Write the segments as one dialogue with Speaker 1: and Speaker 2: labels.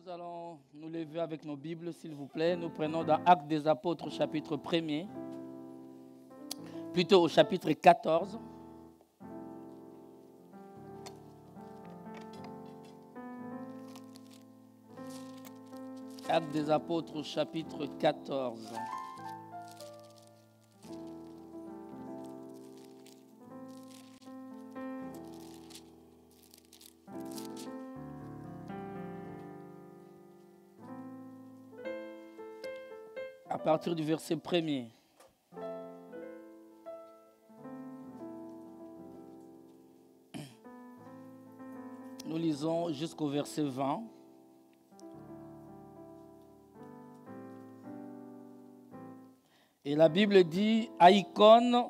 Speaker 1: Nous allons nous lever avec nos Bibles, s'il vous plaît. Nous prenons dans Actes des Apôtres, chapitre 1er, plutôt au chapitre 14. Actes des Apôtres, chapitre 14. À partir du verset 1er. Nous lisons jusqu'au verset 20. Et la Bible dit, à Icône,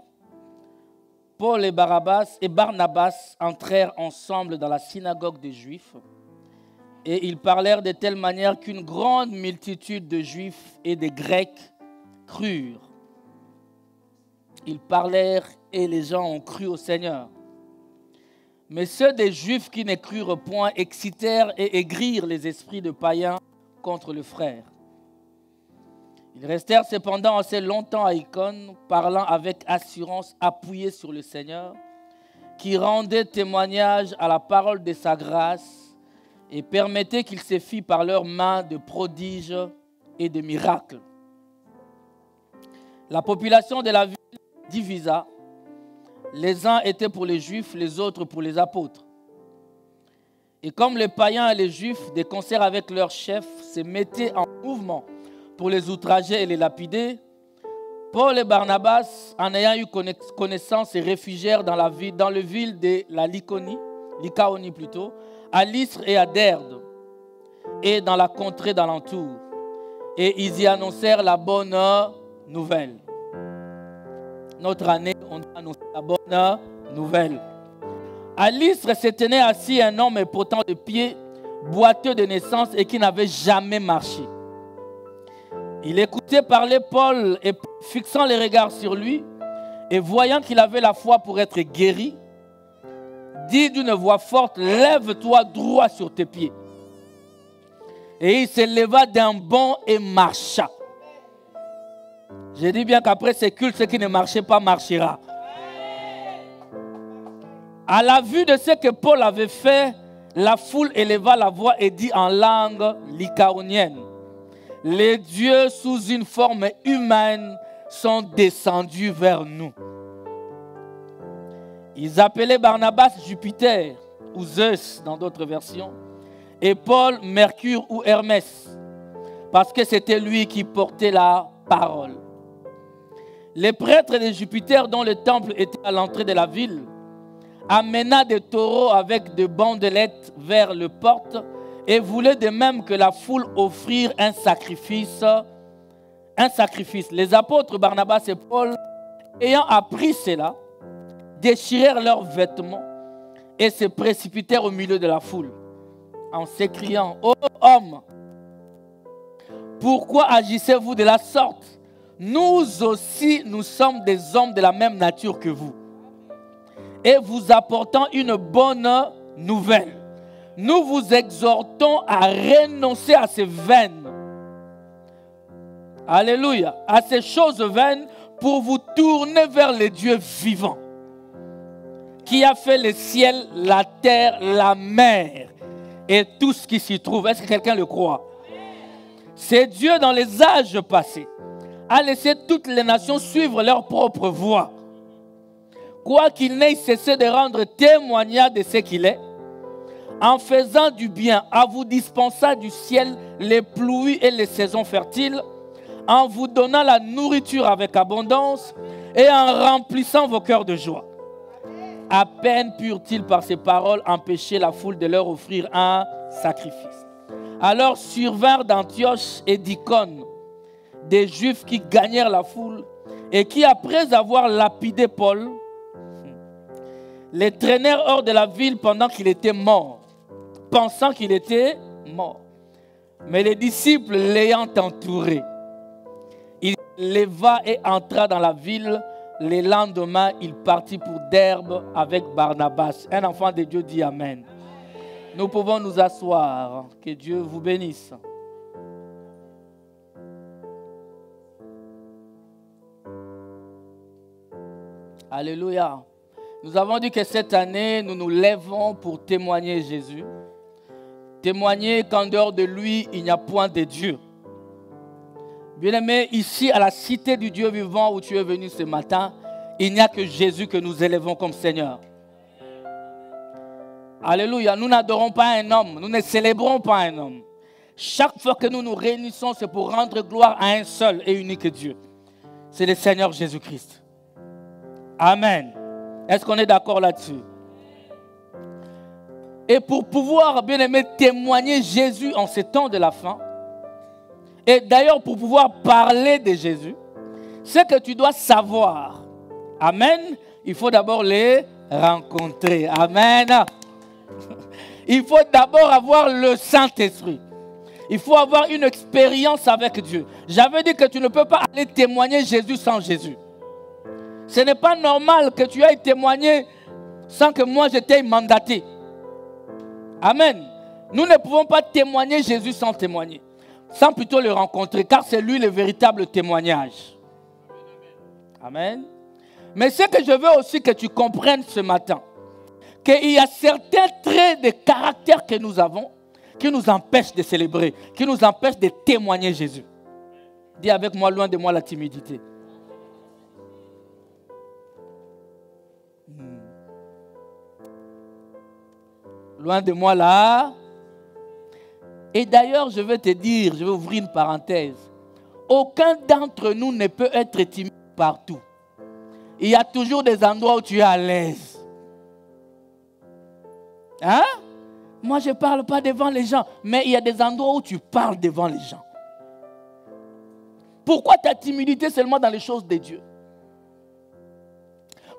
Speaker 1: Paul et Barnabas entrèrent ensemble dans la synagogue des Juifs. Et ils parlèrent de telle manière qu'une grande multitude de Juifs et de Grecs crurent. Ils parlèrent et les gens ont cru au Seigneur. Mais ceux des Juifs qui ne crurent point excitèrent et aigrirent les esprits de païens contre le frère. Ils restèrent cependant assez longtemps à Icône, parlant avec assurance appuyés sur le Seigneur, qui rendait témoignage à la parole de sa grâce, et permettait qu'il se fît par leurs mains de prodiges et de miracles. La population de la ville divisa. Les uns étaient pour les Juifs, les autres pour les apôtres. Et comme les païens et les Juifs, de concert avec leurs chefs, se mettaient en mouvement pour les outrager et les lapider, Paul et Barnabas, en ayant eu connaissance, se réfugièrent dans le ville de la Lycaonie plutôt, à Lystre et à Derbe, et dans la contrée d'alentour. Et ils y annoncèrent la bonne nouvelle. Notre année, on a annoncé la bonne nouvelle. À Lystre se tenait assis un homme impotent de pied, boiteux de naissance et qui n'avait jamais marché. Il écoutait parler Paul et fixant les regards sur lui, et voyant qu'il avait la foi pour être guéri, dit d'une voix forte, lève-toi droit sur tes pieds. Et il se leva d'un bond et marcha. Je dis bien qu'après ce culte, ce qui ne marchait pas marchera. À la vue de ce que Paul avait fait, la foule éleva la voix et dit en langue lycaonienne, les dieux sous une forme humaine sont descendus vers nous. Ils appelaient Barnabas Jupiter, ou Zeus dans d'autres versions, et Paul Mercure ou Hermès, parce que c'était lui qui portait la parole. Les prêtres de Jupiter, dont le temple était à l'entrée de la ville, amena des taureaux avec de bandelettes vers le porte et voulaient de même que la foule offrir un sacrifice. Les apôtres Barnabas et Paul, ayant appris cela, déchirèrent leurs vêtements et se précipitèrent au milieu de la foule en s'écriant, ô hommes, pourquoi agissez-vous de la sorte? Nous aussi, nous sommes des hommes de la même nature que vous. Et vous apportons une bonne nouvelle. Nous vous exhortons à renoncer à ces vaines. Alléluia. À ces choses vaines pour vous tourner vers les dieux vivants, qui a fait le ciel, la terre, la mer et tout ce qui s'y trouve. Est-ce que quelqu'un le croit? C'est Dieu dans les âges passés a laissé toutes les nations suivre leur propre voie, quoiqu'il n'ait cessé de rendre témoignage de ce qu'il est, en faisant du bien, en vous dispensant du ciel les pluies et les saisons fertiles, en vous donnant la nourriture avec abondance et en remplissant vos cœurs de joie. À peine purent-ils par ces paroles empêcher la foule de leur offrir un sacrifice. Alors survinrent d'Antioche et d'Icône des Juifs qui gagnèrent la foule et qui, après avoir lapidé Paul, les traînèrent hors de la ville pendant qu'il était mort, pensant qu'il était mort. Mais les disciples l'ayant entouré, il leva et entra dans la ville. Le lendemain, il partit pour Derbe avec Barnabas. Un enfant de Dieu dit Amen. Nous pouvons nous asseoir. Que Dieu vous bénisse. Alléluia. Nous avons dit que cette année, nous nous lèvons pour témoigner Jésus. Témoigner qu'en dehors de lui, il n'y a point de Dieu. Bien-aimé, ici à la cité du Dieu vivant où tu es venu ce matin, il n'y a que Jésus que nous élevons comme Seigneur. Alléluia. Nous n'adorons pas un homme. Nous ne célébrons pas un homme. Chaque fois que nous nous réunissons, c'est pour rendre gloire à un seul et unique Dieu. C'est le Seigneur Jésus-Christ. Amen. Est-ce qu'on est d'accord là-dessus? Et pour pouvoir, bien aimé, témoigner Jésus en ces temps de la fin, et d'ailleurs pour pouvoir parler de Jésus, c'est que tu dois savoir. Amen. Il faut d'abord les rencontrer. Amen. Il faut d'abord avoir le Saint-Esprit. Il faut avoir une expérience avec Dieu. J'avais dit que tu ne peux pas aller témoigner Jésus sans Jésus. Ce n'est pas normal que tu ailles témoigner sans que moi je t'aie mandaté. Amen. Nous ne pouvons pas témoigner Jésus sans témoigner. Sans plutôt le rencontrer, car c'est lui le véritable témoignage. Amen. Mais ce que je veux aussi que tu comprennes ce matin, qu'il y a certains traits de caractère que nous avons qui nous empêchent de célébrer, qui nous empêchent de témoigner Jésus. Dis avec moi, loin de moi la timidité. Loin de moi là. Et d'ailleurs, je vais te dire, je vais ouvrir une parenthèse. Aucun d'entre nous ne peut être timide partout. Il y a toujours des endroits où tu es à l'aise. Hein? Moi, je ne parle pas devant les gens, mais il y a des endroits où tu parles devant les gens. Pourquoi ta timidité seulement dans les choses de Dieu?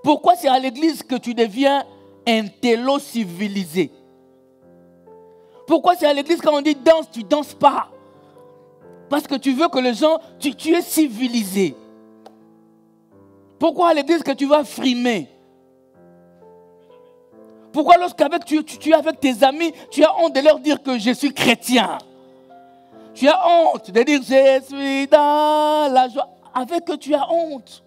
Speaker 1: Pourquoi c'est à l'église que tu deviens intello civilisé? Pourquoi c'est à l'église quand on dit danse, tu ne danses pas? Parce que tu veux que les gens, tu es civilisé. Pourquoi à l'église que tu vas frimer? Pourquoi lorsqu'avec tu es avec tes amis, tu as honte de leur dire que je suis chrétien? Tu as honte de dire je suis dans la joie. Avec eux, tu as honte.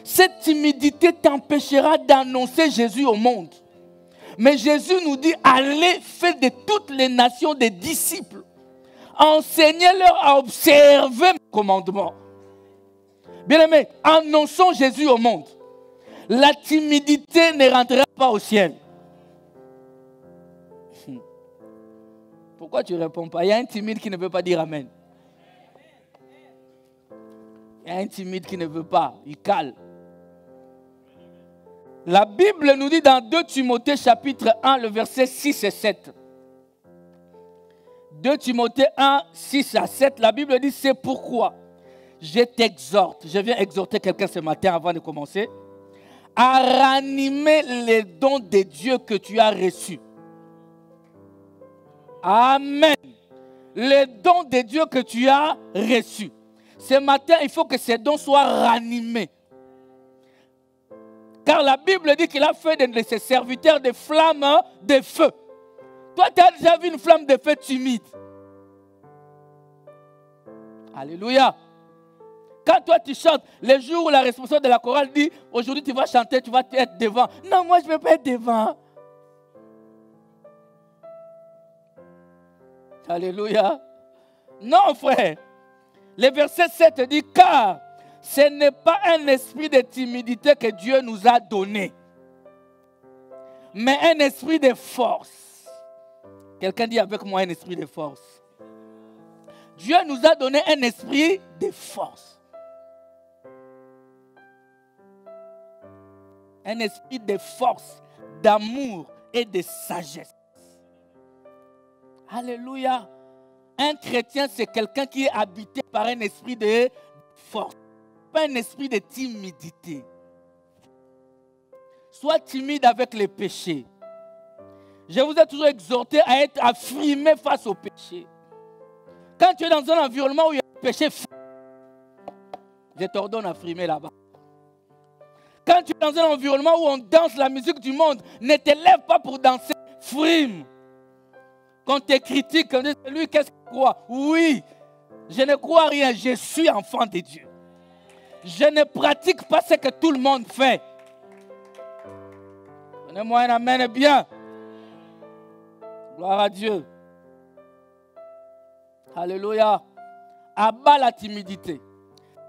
Speaker 1: Cette timidité t'empêchera d'annoncer Jésus au monde. Mais Jésus nous dit, allez faire de toutes les nations des disciples. Enseignez-leur à observer mes commandements. Bien-aimés, annonçons Jésus au monde. La timidité ne rentrera pas au ciel. Pourquoi tu ne réponds pas? Il y a un timide qui ne veut pas dire Amen. Il y a un timide qui ne veut pas, il cale. La Bible nous dit dans 2 Timothée chapitre 1, le verset 6 et 7. 2 Timothée 1, 6 à 7, la Bible dit, c'est pourquoi je t'exhorte, je viens exhorter quelqu'un ce matin avant de commencer, à ranimer les dons de Dieu que tu as reçus. Amen. Les dons de Dieu que tu as reçus. Ce matin, il faut que ces dons soient ranimés. Car la Bible dit qu'il a fait de ses serviteurs des flammes de feu. Toi, tu as déjà vu une flamme de feu timide. Alléluia. Quand toi tu chantes, les jours où la responsable de la chorale dit, aujourd'hui tu vas chanter, tu vas être devant. Non, moi je ne veux pas être devant. Alléluia. Non, frère. Le verset 7 dit, car ce n'est pas un esprit de timidité que Dieu nous a donné, mais un esprit de force. Quelqu'un dit avec moi un esprit de force. Dieu nous a donné un esprit de force. Un esprit de force, d'amour et de sagesse. Alléluia. Un chrétien, c'est quelqu'un qui est habité par un esprit de force. Pas un esprit de timidité. Sois timide avec les péchés. Je vous ai toujours exhorté à frimer face au péché. Quand tu es dans un environnement où il y a un péché, je t'ordonne à frimer là-bas. Quand tu es dans un environnement où on danse la musique du monde, ne te lève pas pour danser, frime. Qu'on te critique, qu'on dit, lui, qu'est-ce qu'il croit? Oui, je ne crois rien, je suis enfant de Dieu. Je ne pratique pas ce que tout le monde fait. Donnez-moi un amen bien. Gloire à Dieu. Alléluia. Abat la timidité.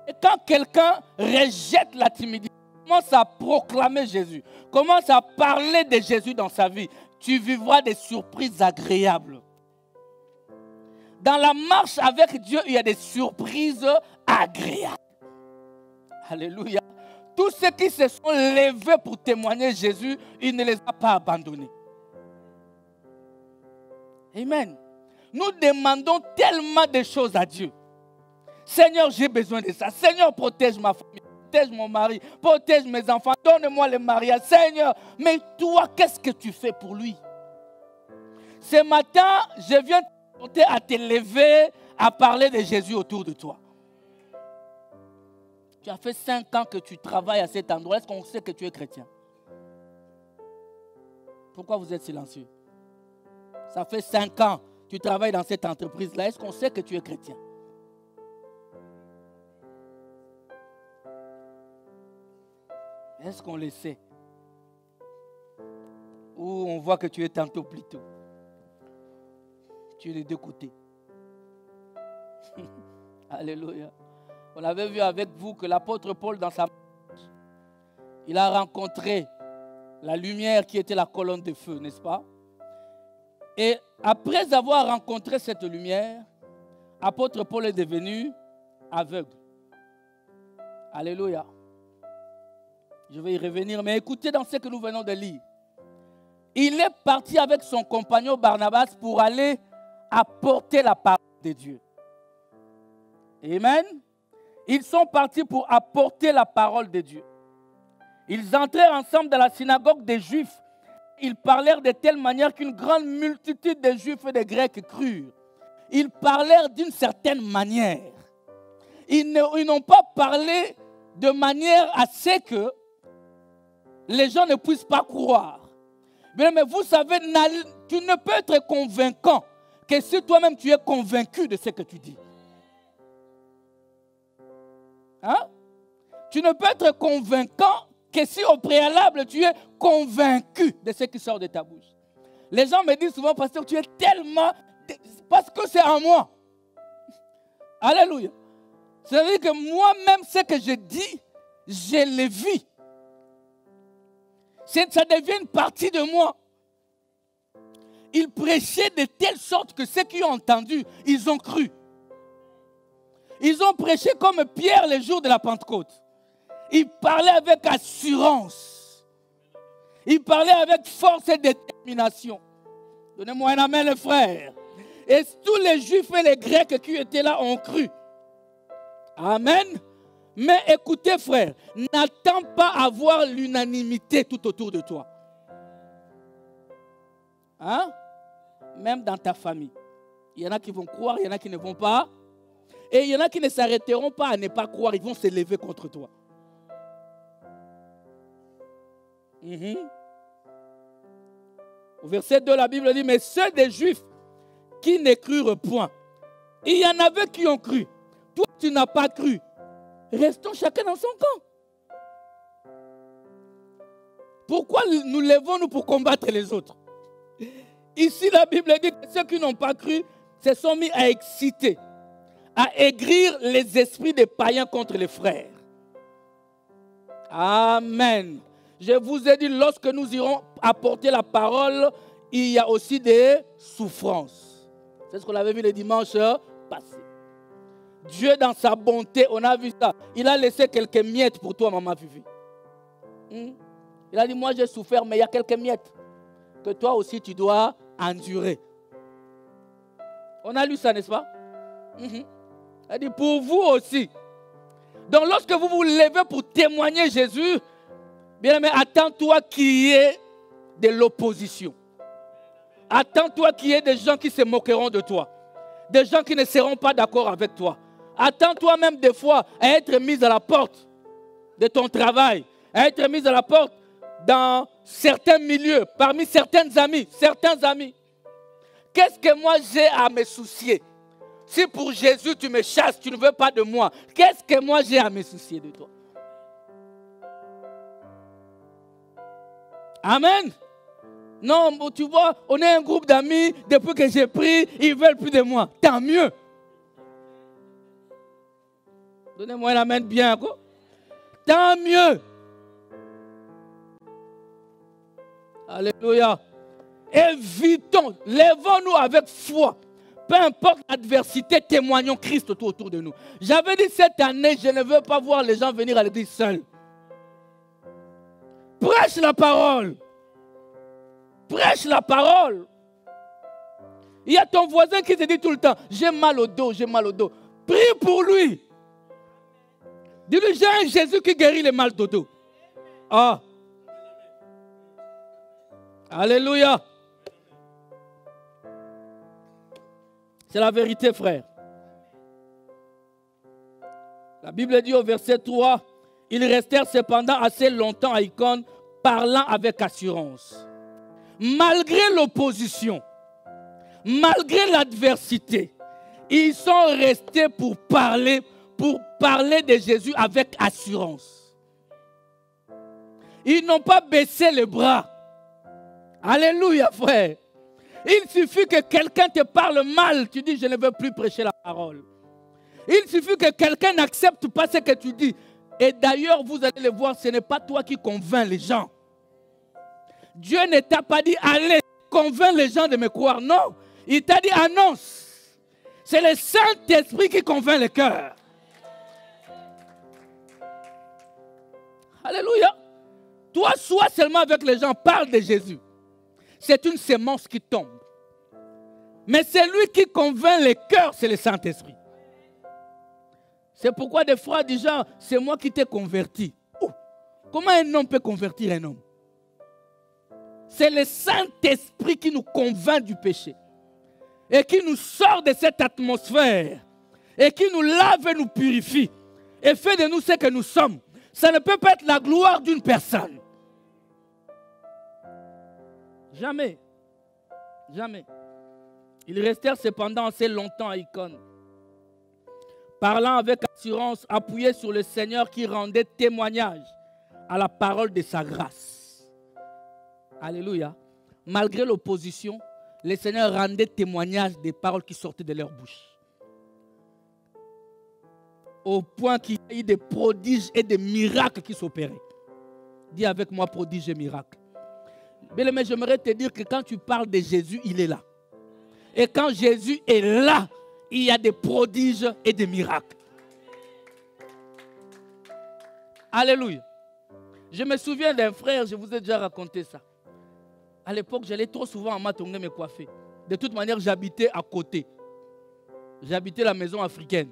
Speaker 1: Et quand quelqu'un rejette la timidité, commence à proclamer Jésus, commence à parler de Jésus dans sa vie, tu vivras des surprises agréables. Dans la marche avec Dieu, il y a des surprises agréables. Alléluia. Tous ceux qui se sont levés pour témoigner Jésus, il ne les a pas abandonnés. Amen. Nous demandons tellement de choses à Dieu. Seigneur, j'ai besoin de ça. Seigneur, protège ma famille, protège mon mari, protège mes enfants, donne-moi le mariage. Seigneur, mais toi, qu'est-ce que tu fais pour lui? Ce matin, je viens t'inviter à te lever, à parler de Jésus autour de toi. Tu as fait 5 ans que tu travailles à cet endroit. Est-ce qu'on sait que tu es chrétien? Pourquoi vous êtes silencieux? Ça fait 5 ans que tu travailles dans cette entreprise-là. Est-ce qu'on sait que tu es chrétien? Est-ce qu'on le sait? Ou on voit que tu es tantôt plutôt? Tu es des deux côtés. Alléluia. On avait vu avec vous que l'apôtre Paul, dans sa marche, il a rencontré la lumière qui était la colonne de feu, n'est-ce pas? Et après avoir rencontré cette lumière, l'apôtre Paul est devenu aveugle. Alléluia. Je vais y revenir, mais écoutez dans ce que nous venons de lire. Il est parti avec son compagnon Barnabas pour aller apporter la parole de Dieu. Amen. Ils sont partis pour apporter la parole de Dieu. Ils entrèrent ensemble dans la synagogue des Juifs. Ils parlèrent de telle manière qu'une grande multitude de Juifs et de Grecs crurent. Ils parlèrent d'une certaine manière. Ils n'ont pas parlé de manière à ce que les gens ne puissent pas croire. Mais vous savez, tu ne peux être convaincant que si toi-même tu es convaincu de ce que tu dis. Hein? Tu ne peux être convaincant que si au préalable tu es convaincu de ce qui sort de ta bouche. Les gens me disent souvent, pasteur, tu es tellement... Parce que c'est en moi. Alléluia. C'est-à-dire que moi-même, ce que je dis, je le vis. Ça devient une partie de moi. Il prêchait de telle sorte que ceux qui ont entendu, ils ont cru. Ils ont prêché comme Pierre le jour de la Pentecôte. Ils parlaient avec assurance. Ils parlaient avec force et détermination. Donnez-moi un amen, les frères. Et tous les Juifs et les Grecs qui étaient là ont cru. Amen. Mais écoutez, frère, n'attends pas à avoir l'unanimité tout autour de toi. Hein? Même dans ta famille. Il y en a qui vont croire, il y en a qui ne vont pas. Et il y en a qui ne s'arrêteront pas à ne pas croire, ils vont se lever contre toi. Au verset 2, la Bible dit, mais ceux des Juifs qui ne crurent point, il y en avait qui ont cru. Toi, tu n'as pas cru. Restons chacun dans son camp. Pourquoi nous levons-nous pour combattre les autres? Ici, la Bible dit que ceux qui n'ont pas cru se sont mis à exciter, à aigrir les esprits des païens contre les frères. Amen. Je vous ai dit, lorsque nous irons apporter la parole, il y a aussi des souffrances. C'est ce qu'on avait vu le dimanche passé. Dieu, dans sa bonté, on a vu ça. Il a laissé quelques miettes pour toi, maman Vivi. Il a dit, moi j'ai souffert, mais il y a quelques miettes que toi aussi tu dois endurer. On a lu ça, n'est-ce pas? Il a dit, pour vous aussi. Donc lorsque vous vous levez pour témoigner Jésus, bien aimé, attends-toi qu'il y ait de l'opposition. Attends-toi qu'il y ait des gens qui se moqueront de toi. Des gens qui ne seront pas d'accord avec toi. Attends-toi même des fois à être mis à la porte de ton travail, à être mis à la porte dans certains milieux, parmi certains amis. qu'est-ce que moi j'ai à me soucier? Si pour Jésus tu me chasses, tu ne veux pas de moi, qu'est-ce que moi j'ai à me soucier de toi? Amen. Non, tu vois, on est un groupe d'amis, depuis que j'ai pris, ils ne veulent plus de moi. Tant mieux. Donnez-moi un amen bien, quoi. Tant mieux. Alléluia. Évitons, lèvons-nous avec foi. Peu importe l'adversité, témoignons Christ tout autour de nous. J'avais dit cette année, je ne veux pas voir les gens venir à l'église seuls. Prêche la parole. Prêche la parole. Il y a ton voisin qui te dit tout le temps, j'ai mal au dos, j'ai mal au dos. Prie pour lui. Dis-lui, j'ai un Jésus qui guérit les mal de dos. Ah. Alléluia. C'est la vérité, frère. La Bible dit au verset 3, ils restèrent cependant assez longtemps à Icône, parlant avec assurance. Malgré l'opposition, malgré l'adversité, ils sont restés pour parler de Jésus avec assurance. Ils n'ont pas baissé les bras. Alléluia, frère. Il suffit que quelqu'un te parle mal, tu dis je ne veux plus prêcher la parole. Il suffit que quelqu'un n'accepte pas ce que tu dis. Et d'ailleurs, vous allez le voir, ce n'est pas toi qui convainc les gens. Dieu ne t'a pas dit allez, convainc les gens de me croire. Non, il t'a dit annonce. C'est le Saint-Esprit qui convainc le cœur. Alléluia. Toi, sois seulement avec les gens, parle de Jésus. C'est une sémence qui tombe. Mais c'est lui qui convainc les cœurs, c'est le Saint-Esprit. C'est pourquoi des fois, des gens, c'est moi qui t'ai converti. Oh, comment un homme peut convertir un homme? C'est le Saint-Esprit qui nous convainc du péché. Et qui nous sort de cette atmosphère. Et qui nous lave et nous purifie. Et fait de nous ce que nous sommes. Ça ne peut pas être la gloire d'une personne. Jamais. Jamais. Ils restèrent cependant assez longtemps à Icône, parlant avec assurance, appuyés sur le Seigneur qui rendait témoignage à la parole de sa grâce. Alléluia. Malgré l'opposition, le Seigneur rendait témoignage des paroles qui sortaient de leur bouche. Au point qu'il y a eu des prodiges et des miracles qui s'opéraient. Dis avec moi prodiges et miracles. Mais j'aimerais te dire que quand tu parles de Jésus, il est là. Et quand Jésus est là, il y a des prodiges et des miracles. Alléluia. Je me souviens d'un frère, je vous ai déjà raconté ça. À l'époque, j'allais trop souvent à Matongé me coiffer. De toute manière, j'habitais à côté. J'habitais la maison africaine.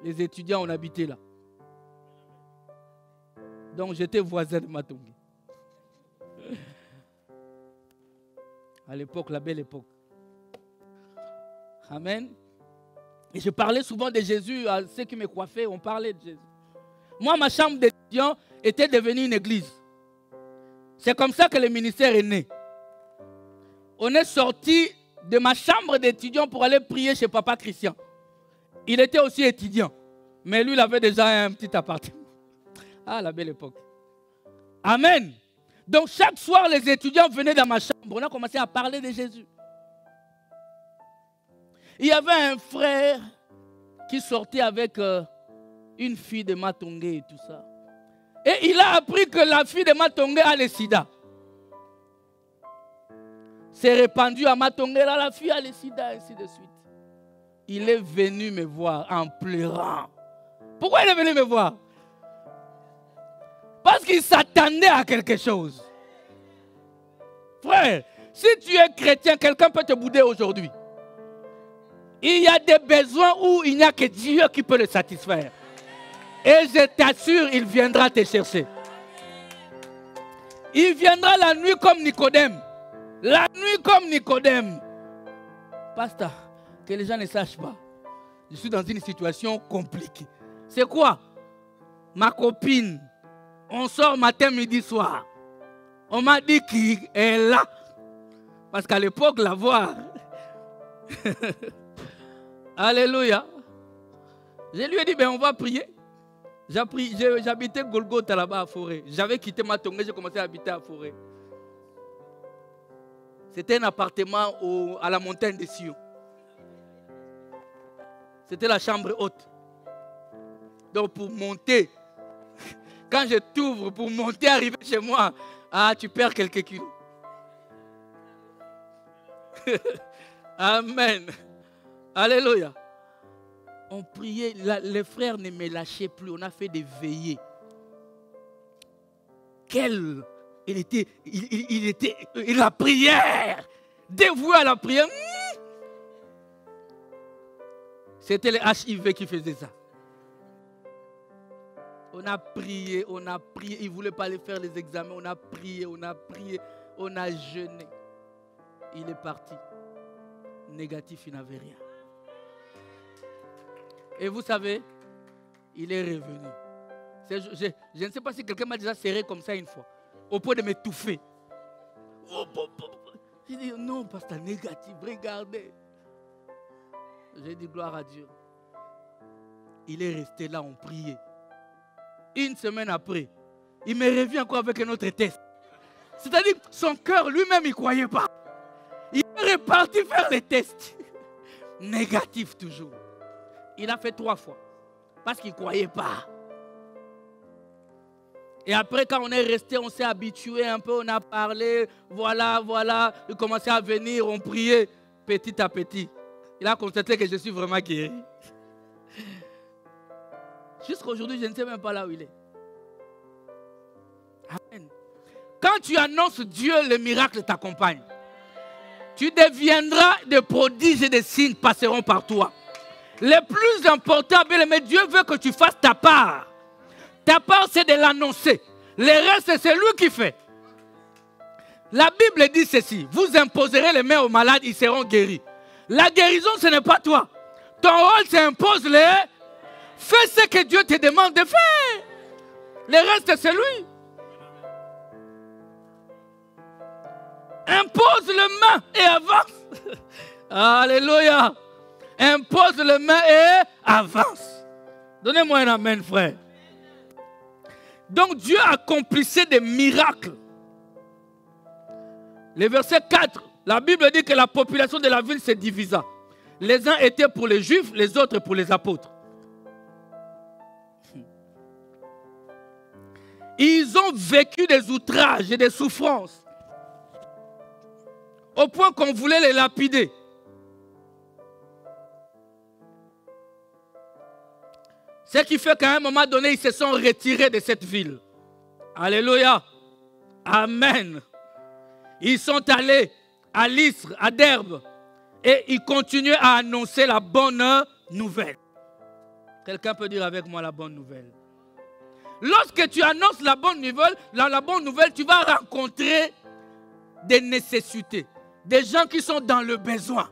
Speaker 1: Les étudiants, on habitait là. Donc, j'étais voisin de Matongé. À l'époque, la belle époque. Amen. Et je parlais souvent de Jésus à ceux qui me coiffaient, on parlait de Jésus. Moi, ma chambre d'étudiant était devenue une église. C'est comme ça que le ministère est né. On est sorti de ma chambre d'étudiant pour aller prier chez Papa Christian. Il était aussi étudiant, mais lui, il avait déjà un petit appartement. Ah, la belle époque. Amen. Donc, chaque soir, les étudiants venaient dans ma chambre. On a commencé à parler de Jésus. Il y avait un frère qui sortait avec une fille de Matongé et tout ça. Et il a appris que la fille de Matongé a le sida. C'est répandu à Matongé, là, la fille a le sida, ainsi de suite. Il est venu me voir en pleurant. Pourquoi il est venu me voir? Parce qu'il s'attendait à quelque chose. Frère, si tu es chrétien, quelqu'un peut te bouder aujourd'hui. Il y a des besoins où il n'y a que Dieu qui peut les satisfaire. Et je t'assure, il viendra te chercher. Il viendra la nuit comme Nicodème. La nuit comme Nicodème. Pasteur, que les gens ne sachent pas. Je suis dans une situation compliquée. C'est quoi? Ma copine. On sort matin, midi, soir. On m'a dit qu'il est là. Parce qu'à l'époque, la voir, Alléluia. Je lui ai dit, ben on va prier. J'habitais Golgotha là-bas à Forêt. J'avais quitté Matongé, j'ai commencé à habiter à Forêt. C'était un appartement à la montagne des Sion. C'était la chambre haute. Donc pour monter, quand je t'ouvre pour monter, arriver chez moi, tu perds quelques kilos. Amen. Alléluia. On priait, les frères ne me lâchaient plus. On a fait des veillées. La prière, dévoué à la prière. C'était les HIV qui faisaient ça. On a prié. Ils ne voulaient pas aller faire les examens. On a prié. On a jeûné. Il est parti. Négatif, il n'avait rien. Et vous savez, il est revenu. Je ne sais pas si quelqu'un m'a déjà serré comme ça une fois, au point de m'étouffer. J'ai dit, non, pasteur, négatif, regardez. J'ai dit, gloire à Dieu. Il est resté là, on priait. Une semaine après, il me revient encore avec un autre test. C'est-à-dire, son cœur lui-même, il ne croyait pas. Il est reparti faire les tests. Négatif toujours. Il a fait 3 fois. Parce qu'il ne croyait pas. Et après, quand on est resté, on s'est habitué un peu, on a parlé. Voilà. Il commençait à venir, on priait petit à petit. Il a constaté que je suis vraiment guéri. Jusqu'à aujourd'hui, je ne sais même pas là où il est. Amen. Quand tu annonces Dieu, les miracles t'accompagnent. Tu deviendras des prodiges et des signes passeront par toi. Le plus important, mais Dieu veut que tu fasses ta part. Ta part, c'est de l'annoncer. Le reste, c'est lui qui fait. La Bible dit ceci. Vous imposerez les mains aux malades, ils seront guéris. La guérison, ce n'est pas toi. Ton rôle, c'est impose-les. Fais ce que Dieu te demande de faire. Le reste, c'est lui. Impose les mains et avance. Alléluia. Impose les mains et avance. Donnez-moi un amen, frère. Donc Dieu accomplissait des miracles. Le verset 4, la Bible dit que la population de la ville se divisa. Les uns étaient pour les Juifs, les autres pour les apôtres. Ils ont vécu des outrages et des souffrances. Au point qu'on voulait les lapider. Ce qui fait qu'à un moment donné, ils se sont retirés de cette ville. Alléluia. Amen. Ils sont allés à Lystre, à Derbe, et ils continuent à annoncer la bonne nouvelle. Quelqu'un peut dire avec moi la bonne nouvelle. Lorsque tu annonces la bonne nouvelle, tu vas rencontrer des nécessités, des gens qui sont dans le besoin.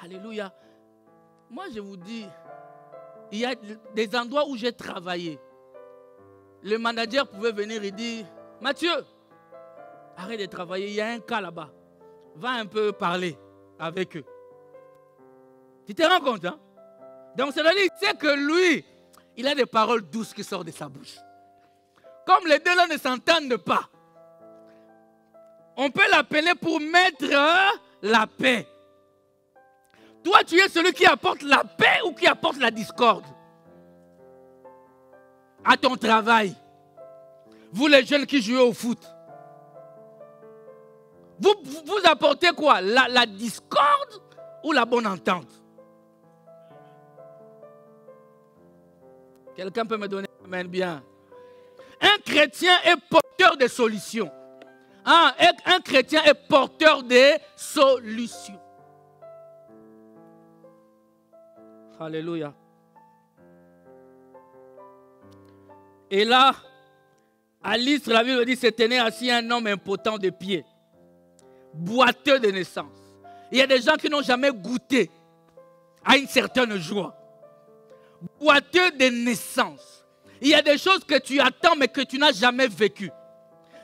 Speaker 1: Alléluia. Moi, je vous dis, il y a des endroits où j'ai travaillé. Le manager pouvait venir et dire, Mathieu, arrête de travailler, il y a un cas là-bas. Va un peu parler avec eux. Tu te rends compte, hein? Donc, c'est-à-dire, il sait que lui, il a des paroles douces qui sortent de sa bouche. Comme les deux là ne s'entendent pas, on peut l'appeler pour mettre la paix. Toi, tu es celui qui apporte la paix ou qui apporte la discorde? À ton travail. Vous les jeunes qui jouez au foot. Vous apportez quoi? La discorde ou la bonne entente? Quelqu'un peut me donner un amen bien? Un chrétien est porteur de solutions. Un chrétien est porteur de solutions. Alléluia. Et là, à Lystre, la Bible dit, se tenait assis un homme impotent de pied, boiteux de naissance. Il y a des gens qui n'ont jamais goûté à une certaine joie. Boiteux de naissance. Il y a des choses que tu attends mais que tu n'as jamais vécues.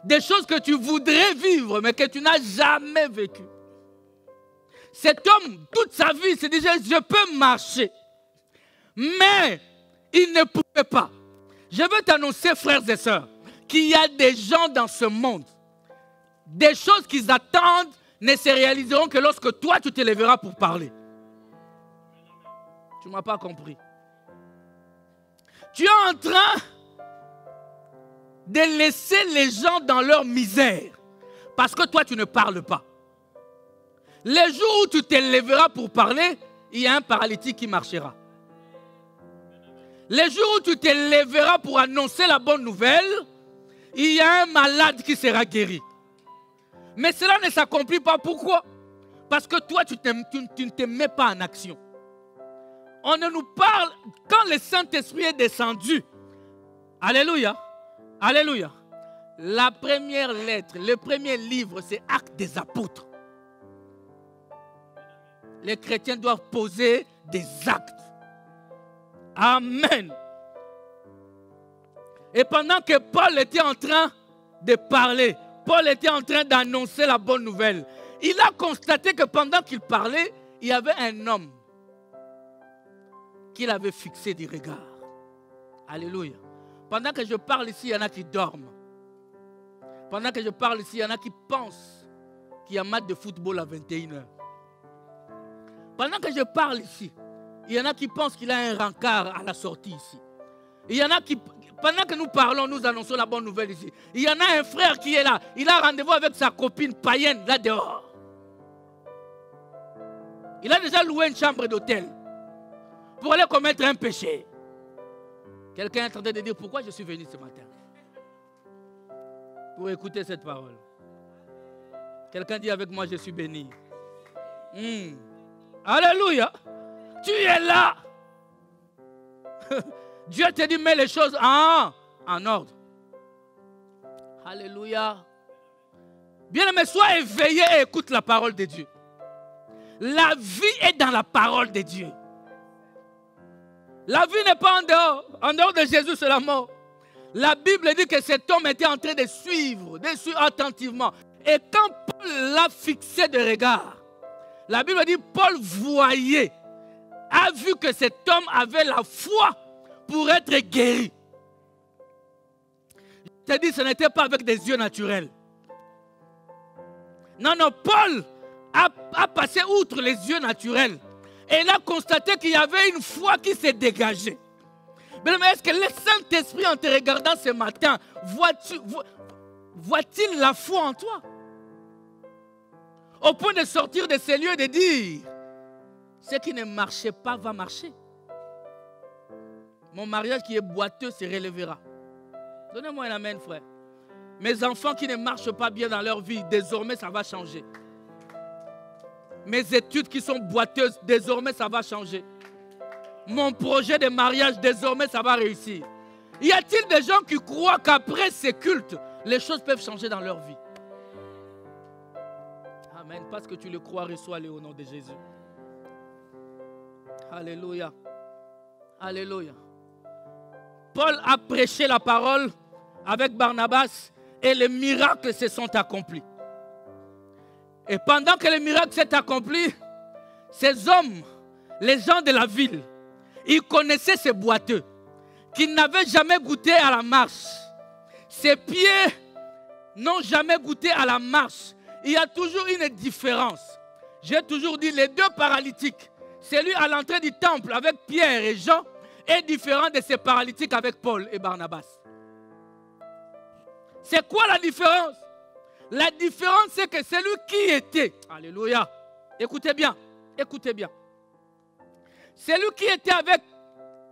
Speaker 1: Des choses que tu voudrais vivre mais que tu n'as jamais vécues. Cet homme, toute sa vie, s'est dit, je peux marcher. Mais il ne pouvait pas. Je veux t'annoncer, frères et sœurs, qu'il y a des gens dans ce monde, des choses qu'ils attendent ne se réaliseront que lorsque toi, tu te lèveras pour parler. Tu ne m'as pas compris. Tu es en train de laisser les gens dans leur misère parce que toi, tu ne parles pas. Les jours où tu te lèveras pour parler, il y a un paralytique qui marchera. Les jours où tu te lèveras pour annoncer la bonne nouvelle, il y a un malade qui sera guéri. Mais cela ne s'accomplit pas. Pourquoi? Parce que toi, tu ne te mets pas en action. On ne nous parle, quand le Saint-Esprit est descendu, alléluia, alléluia, la première lettre, le premier livre, c'est Actes des Apôtres. Les chrétiens doivent poser des actes. Amen. Et pendant que Paul était en train de parler, Paul était en train d'annoncer la bonne nouvelle, il a constaté que pendant qu'il parlait, il y avait un homme qu'il avait fixé du regard. Alléluia. Pendant que je parle ici, il y en a qui dorment. Pendant que je parle ici, il y en a qui pensent qu'il y a match de football à 21h. Pendant que je parle ici, il y en a qui pensent qu'il a un rencard à la sortie ici. Il y en a qui, pendant que nous parlons, nous annonçons la bonne nouvelle ici. Il y en a un frère qui est là. Il a rendez-vous avec sa copine païenne là dehors. Il a déjà loué une chambre d'hôtel pour aller commettre un péché. Quelqu'un est en train de dire pourquoi je suis venu ce matin. Pour écouter cette parole. Quelqu'un dit avec moi, je suis béni. Alléluia. Tu es là. Dieu te dit, mets les choses en ordre. Alléluia. Bien-aimé, sois éveillé et écoute la parole de Dieu. La vie est dans la parole de Dieu. La vie n'est pas en dehors. En dehors de Jésus, c'est la mort. La Bible dit que cet homme était en train de suivre attentivement. Et quand Paul l'a fixé de regard, la Bible dit Paul voyait, a vu que cet homme avait la foi pour être guéri. Je te dis, ce n'était pas avec des yeux naturels. Non, Paul a passé outre les yeux naturels. Et il a constaté qu'il y avait une foi qui s'est dégagée. Mais est-ce que le Saint-Esprit, en te regardant ce matin, voit-il la foi en toi? Au point de sortir de ces lieux et de dire, ce qui ne marchait pas va marcher. Mon mariage qui est boiteux se relèvera. Donnez-moi un amen, frère. Mes enfants qui ne marchent pas bien dans leur vie, désormais ça va changer. Mes études qui sont boiteuses, désormais ça va changer. Mon projet de mariage, désormais ça va réussir. Y a-t-il des gens qui croient qu'après ces cultes, les choses peuvent changer dans leur vie? Amen. Parce que tu le crois, reçois-le au nom de Jésus. Alléluia. Alléluia. Paul a prêché la parole avec Barnabas et les miracles se sont accomplis. Et pendant que les miracles s'est accompli, ces hommes, les gens de la ville, ils connaissaient ces boiteux qui n'avaient jamais goûté à la marche. Ses pieds n'ont jamais goûté à la marche. Il y a toujours une différence. J'ai toujours dit, les deux paralytiques, celui à l'entrée du temple avec Pierre et Jean est différent de ces paralytiques avec Paul et Barnabas. C'est quoi la différence? La différence, c'est que celui qui était, alléluia, écoutez bien, écoutez bien. Celui qui était avec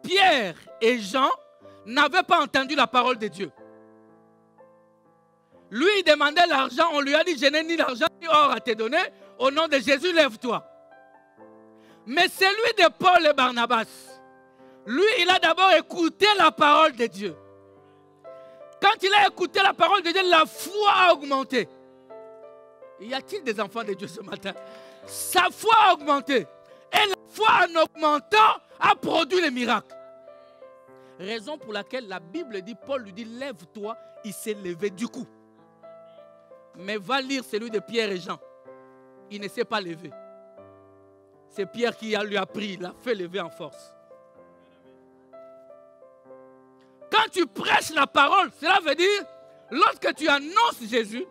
Speaker 1: Pierre et Jean n'avait pas entendu la parole de Dieu. Lui, il demandait l'argent, on lui a dit, je n'ai ni l'argent ni or à te donner, au nom de Jésus, lève-toi. Mais celui de Paul et Barnabas, lui, il a d'abord écouté la parole de Dieu. Quand il a écouté la parole de Dieu, la foi a augmenté. Y a-t-il des enfants de Dieu ce matin? Sa foi a augmenté. Et la foi en augmentant a produit les miracles. Raison pour laquelle la Bible dit, Paul lui dit, lève-toi, il s'est levé du coup. Mais va lire celui de Pierre et Jean. Il ne s'est pas levé. C'est Pierre qui lui a pris, l'a fait lever en force. Quand tu prêches la parole, cela veut dire, lorsque tu annonces Jésus,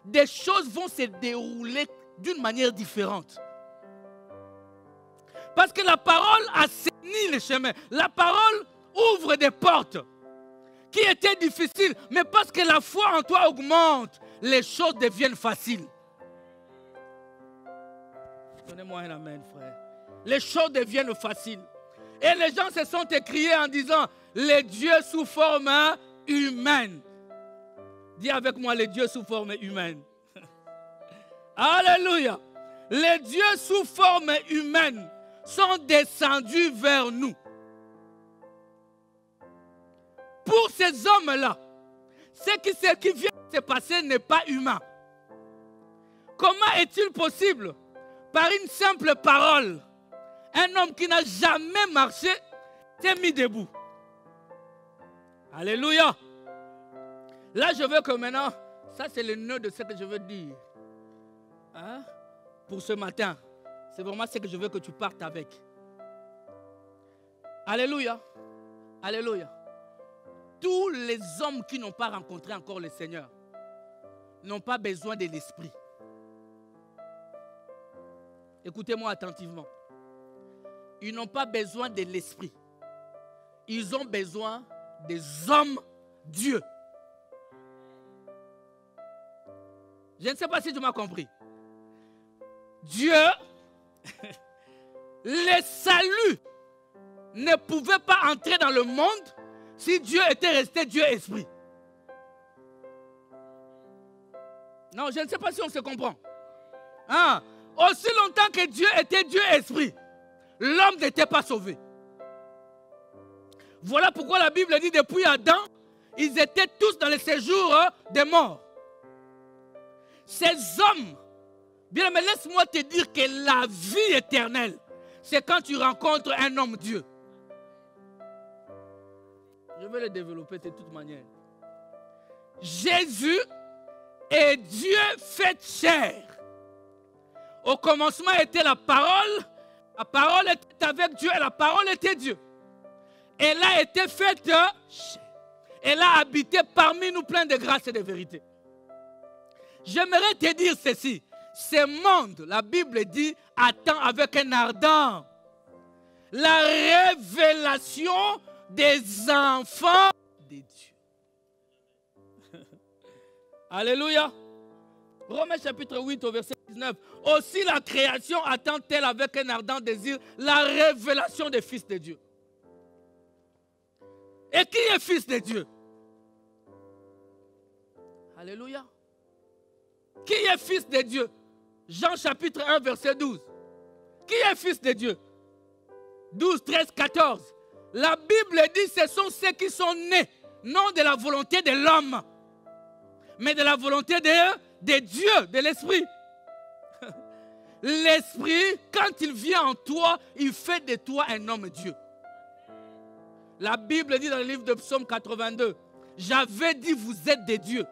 Speaker 1: des choses vont se dérouler d'une manière différente. Parce que la parole assainit les chemins. La parole ouvre des portes qui étaient difficiles. Mais parce que la foi en toi augmente, les choses deviennent faciles. Donnez-moi un amen, frère. Les choses deviennent faciles. Et les gens se sont écriés en disant, les dieux sous forme humaine. Dis avec moi, les dieux sous forme humaine. Alléluia. Les dieux sous forme humaine sont descendus vers nous. Pour ces hommes-là, ce qui vient de se passer n'est pas humain. Comment est-il possible, par une simple parole, un homme qui n'a jamais marché s'est mis debout? Alléluia. Là, je veux que maintenant, ça c'est le nœud de ce que je veux dire. Hein? Pour ce matin, c'est vraiment ce que je veux que tu partes avec. Alléluia. Alléluia. Tous les hommes qui n'ont pas rencontré encore le Seigneur n'ont pas besoin de l'esprit. Écoutez-moi attentivement. Ils n'ont pas besoin de l'esprit. Ils ont besoin des hommes Dieu. Je ne sais pas si tu m'as compris. Dieu, le salut ne pouvait pas entrer dans le monde si Dieu était resté Dieu esprit. Non, je ne sais pas si on se comprend. Hein? Aussi longtemps que Dieu était Dieu esprit, l'homme n'était pas sauvé. Voilà pourquoi la Bible dit depuis Adam, ils étaient tous dans le séjour des morts. Ces hommes, bien mais laisse-moi te dire que la vie éternelle, c'est quand tu rencontres un homme Dieu. Je vais le développer de toute manière. Jésus est Dieu fait chair. Au commencement était la parole était avec Dieu et la parole était Dieu. Elle a été faite chair. Elle a habité parmi nous plein de grâce et de vérité. J'aimerais te dire ceci. Ce monde, la Bible dit, attend avec un ardent la révélation des enfants de Dieu. Alléluia. Romains chapitre 8 au verset 19. Aussi la création attend-elle avec un ardent désir la révélation des fils de Dieu. Et qui est fils de Dieu? Alléluia. Qui est fils de Dieu? Jean chapitre 1 verset 12. Qui est fils de Dieu? 12, 13, 14. La Bible dit que ce sont ceux qui sont nés, non de la volonté de l'homme, mais de la volonté de Dieu, de l'Esprit. L'Esprit, quand il vient en toi, il fait de toi un homme Dieu. La Bible dit dans le livre de Psaume 82, j'avais dit vous êtes des dieux.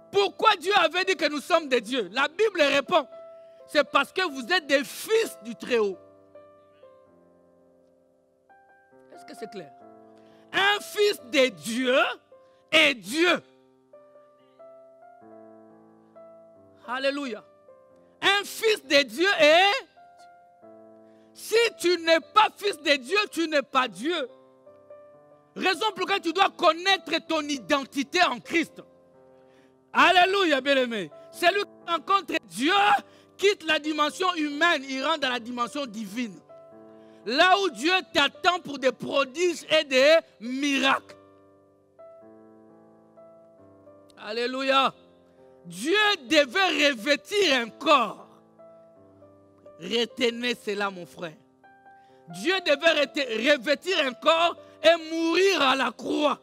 Speaker 1: Pourquoi Dieu avait dit que nous sommes des dieux? La Bible répond, c'est parce que vous êtes des fils du Très-Haut. Est-ce que c'est clair? Un fils de Dieu est Dieu. Alléluia. Un fils de Dieu est... Si tu n'es pas fils de Dieu, tu n'es pas Dieu. Raison pour laquelle tu dois connaître ton identité en Christ. Alléluia, bien-aimé. Celui qui rencontre Dieu quitte la dimension humaine, il rentre dans la dimension divine. Là où Dieu t'attend pour des prodiges et des miracles. Alléluia. Dieu devait revêtir un corps. Retenez cela, mon frère. Dieu devait revêtir un corps et mourir à la croix.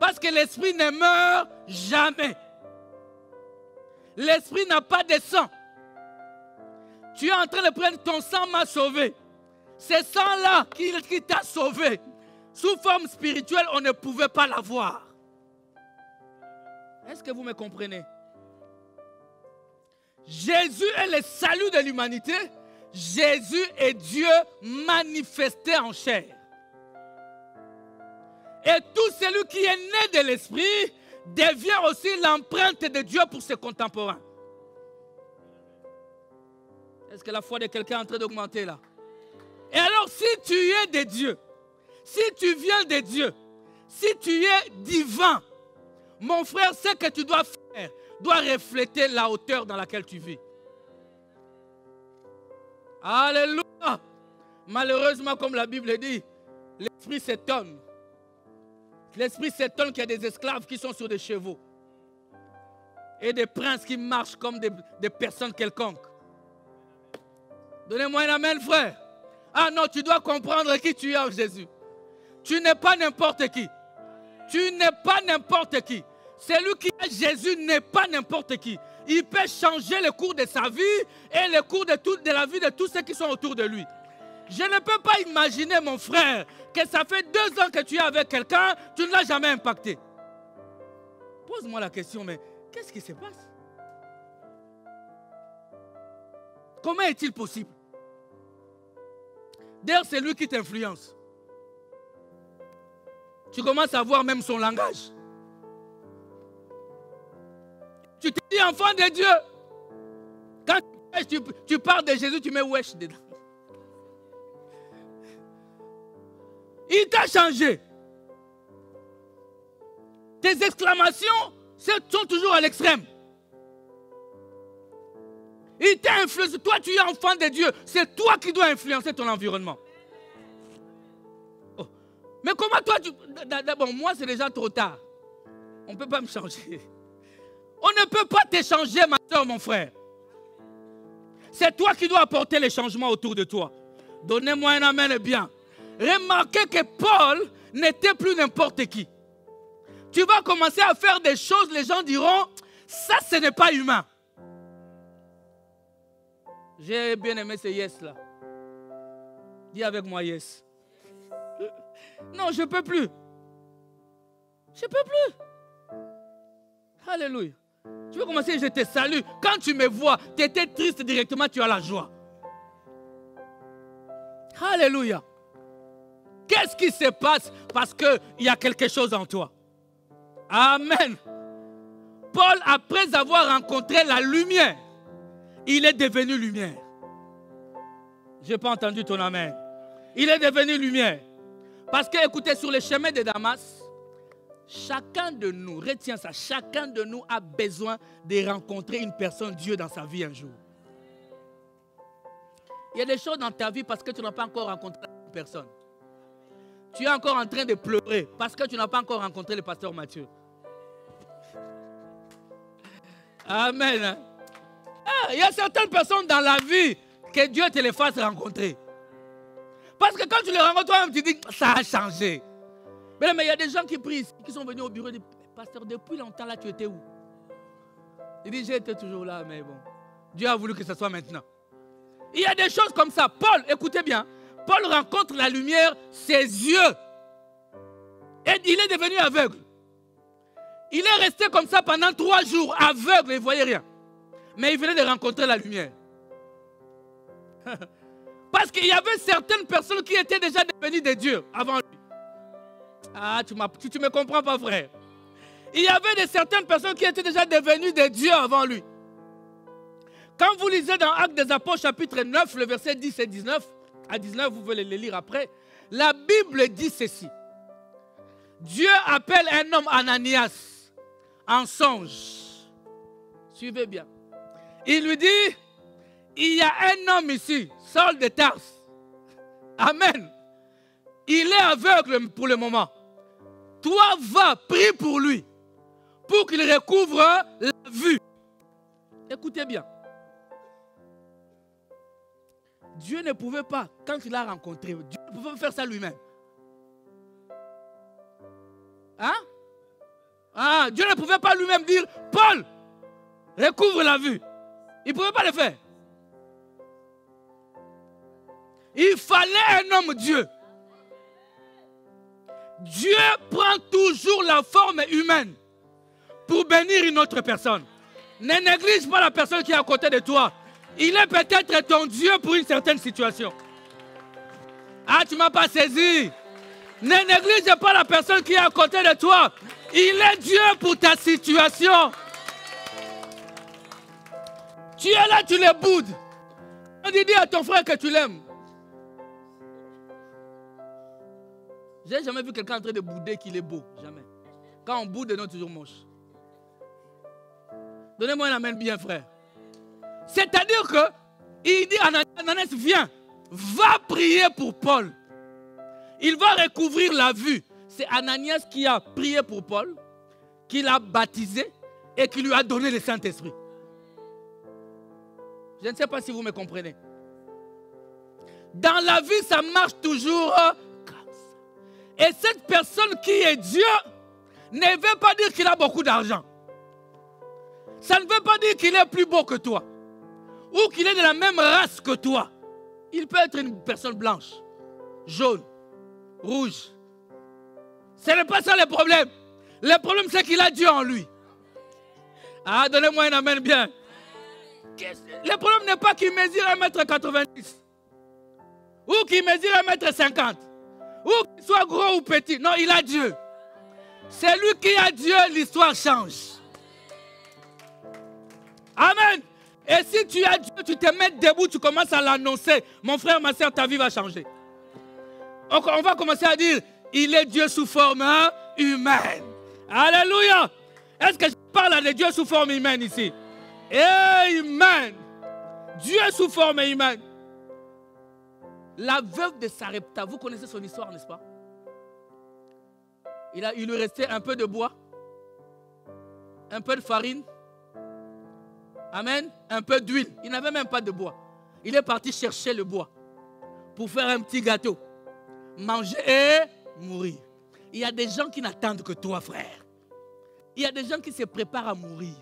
Speaker 1: Parce que l'esprit ne meurt jamais. L'esprit n'a pas de sang. Tu es en train de prendre ton sang m'a sauvé. Ce sang-là qui t'a sauvé, sous forme spirituelle, on ne pouvait pas l'avoir. Est-ce que vous me comprenez? Jésus est le salut de l'humanité. Jésus est Dieu manifesté en chair. Et tout celui qui est né de l'Esprit devient aussi l'empreinte de Dieu pour ses contemporains. Est-ce que la foi de quelqu'un est en train d'augmenter là? Et alors, si tu es de Dieu, si tu viens de Dieu, si tu es divin, mon frère, ce que tu dois faire doit refléter la hauteur dans laquelle tu vis. Alléluia! Malheureusement, comme la Bible dit, l'esprit s'étonne. L'esprit s'étonne qu'il y a des esclaves qui sont sur des chevaux et des princes qui marchent comme des personnes quelconques. Donnez-moi un amen, frère. Ah non, tu dois comprendre qui tu es en Jésus. Tu n'es pas n'importe qui. Tu n'es pas n'importe qui. Celui qui est Jésus n'est pas n'importe qui. Il peut changer le cours de sa vie et le cours de la vie de tous ceux qui sont autour de lui. Je ne peux pas imaginer, mon frère, que ça fait 2 ans que tu es avec quelqu'un, tu ne l'as jamais impacté. Pose-moi la question, mais qu'est-ce qui se passe? Comment est-il possible? D'ailleurs, c'est lui qui t'influence. Tu commences à voir même son langage. Tu te dis enfant de Dieu. Quand tu parles de Jésus, tu mets wesh dedans. Il t'a changé. Tes exclamations sont toujours à l'extrême. Il t'a influencé. Toi, tu es enfant de Dieu. C'est toi qui dois influencer ton environnement. Oh. Mais comment toi, d'abord, moi, c'est déjà trop tard. On ne peut pas me changer. On ne peut pas t'échanger, ma soeur, mon frère. C'est toi qui dois apporter les changements autour de toi. Donnez-moi un amen bien. Remarquez que Paul n'était plus n'importe qui. Tu vas commencer à faire des choses, les gens diront, ça, ce n'est pas humain. J'ai bien aimé ce yes là. Dis avec moi yes. Non, je ne peux plus. Je ne peux plus. Alléluia. Tu veux commencer, je te salue. Quand tu me vois, tu étais triste directement, tu as la joie. Alléluia. Qu'est-ce qui se passe? Parce qu'il y a quelque chose en toi. Amen. Paul, après avoir rencontré la lumière, il est devenu lumière. Je n'ai pas entendu ton amen. Il est devenu lumière. Parce que, écoutez, sur le chemin de Damas, chacun de nous, retiens ça, chacun de nous a besoin de rencontrer une personne, Dieu, dans sa vie un jour. Il y a des choses dans ta vie parce que tu n'as pas encore rencontré la personne. Tu es encore en train de pleurer parce que tu n'as pas encore rencontré le pasteur Mathieu. Amen. Il y a certaines personnes dans la vie que Dieu te les fasse rencontrer. Parce que quand tu les rencontres toi-même, tu dis, ça a changé. Mais il y a des gens qui prient, qui sont venus au bureau et disent, pasteur, depuis longtemps là, tu étais où? Il dit, j'étais toujours là, mais bon, Dieu a voulu que ce soit maintenant. Il y a des choses comme ça. Paul, écoutez bien, Paul rencontre la lumière, ses yeux. Et il est devenu aveugle. Il est resté comme ça pendant 3 jours, aveugle, il ne voyait rien. Mais il venait de rencontrer la lumière. Parce qu'il y avait certaines personnes qui étaient déjà devenues des dieux avant lui. Ah, tu ne me comprends pas, frère. Il y avait certaines personnes qui étaient déjà devenues des dieux avant lui. Quand vous lisez dans Actes des Apôtres, chapitre 9, le verset 10 et 19, à 19, vous pouvez les lire après, la Bible dit ceci. Dieu appelle un homme Ananias en songe. Suivez bien. Il lui dit, il y a un homme ici, Saul de Tarse. Amen. Il est aveugle pour le moment. Toi, va, prie pour lui, pour qu'il recouvre la vue. Écoutez bien. Dieu ne pouvait pas, quand il l'a rencontré, Dieu ne pouvait pas faire ça lui-même. Hein? Ah, Dieu ne pouvait pas lui-même dire, Paul, recouvre la vue. Il ne pouvait pas le faire. Il fallait un homme Dieu. Dieu prend toujours la forme humaine pour bénir une autre personne. Ne néglige pas la personne qui est à côté de toi. Il est peut-être ton Dieu pour une certaine situation. Ah, tu ne m'as pas saisi. Ne néglige pas la personne qui est à côté de toi. Il est Dieu pour ta situation. Tu es là, tu les boudes. Dis à ton frère que tu l'aimes. J'ai jamais vu quelqu'un en train de bouder qu'il est beau. Jamais. Quand on boude, on est toujours moche. Donnez-moi un amen bien, frère. C'est-à-dire que il dit à Ananias, viens, va prier pour Paul. Il va recouvrir la vue. C'est Ananias qui a prié pour Paul, qui l'a baptisé et qui lui a donné le Saint-Esprit. Je ne sais pas si vous me comprenez. Dans la vie, ça marche toujours comme ça. Et cette personne qui est Dieu ne veut pas dire qu'il a beaucoup d'argent. Ça ne veut pas dire qu'il est plus beau que toi. Ou qu'il est de la même race que toi. Il peut être une personne blanche, jaune, rouge. Ce n'est pas ça le problème. Le problème, c'est qu'il a Dieu en lui. Ah, donnez-moi un amen bien. Le problème n'est pas qu'il mesure 1,90 m. Ou qu'il mesure 1,50 m. Ou qu'il soit gros ou petit. Non, il a Dieu. C'est lui qui a Dieu, l'histoire change. Amen. Et si tu as Dieu, tu te mets debout, tu commences à l'annoncer. Mon frère, ma soeur, ta vie va changer. On va commencer à dire, il est Dieu sous forme humaine. Alléluia. Est-ce que je parle de Dieu sous forme humaine ici? Amen. Dieu sous forme humaine. La veuve de Sarepta, vous connaissez son histoire, n'est-ce pas? Il lui restait un peu de bois, un peu de farine, amen, un peu d'huile. Il n'avait même pas de bois. Il est parti chercher le bois pour faire un petit gâteau, manger et mourir. Il y a des gens qui n'attendent que toi, frère. Il y a des gens qui se préparent à mourir.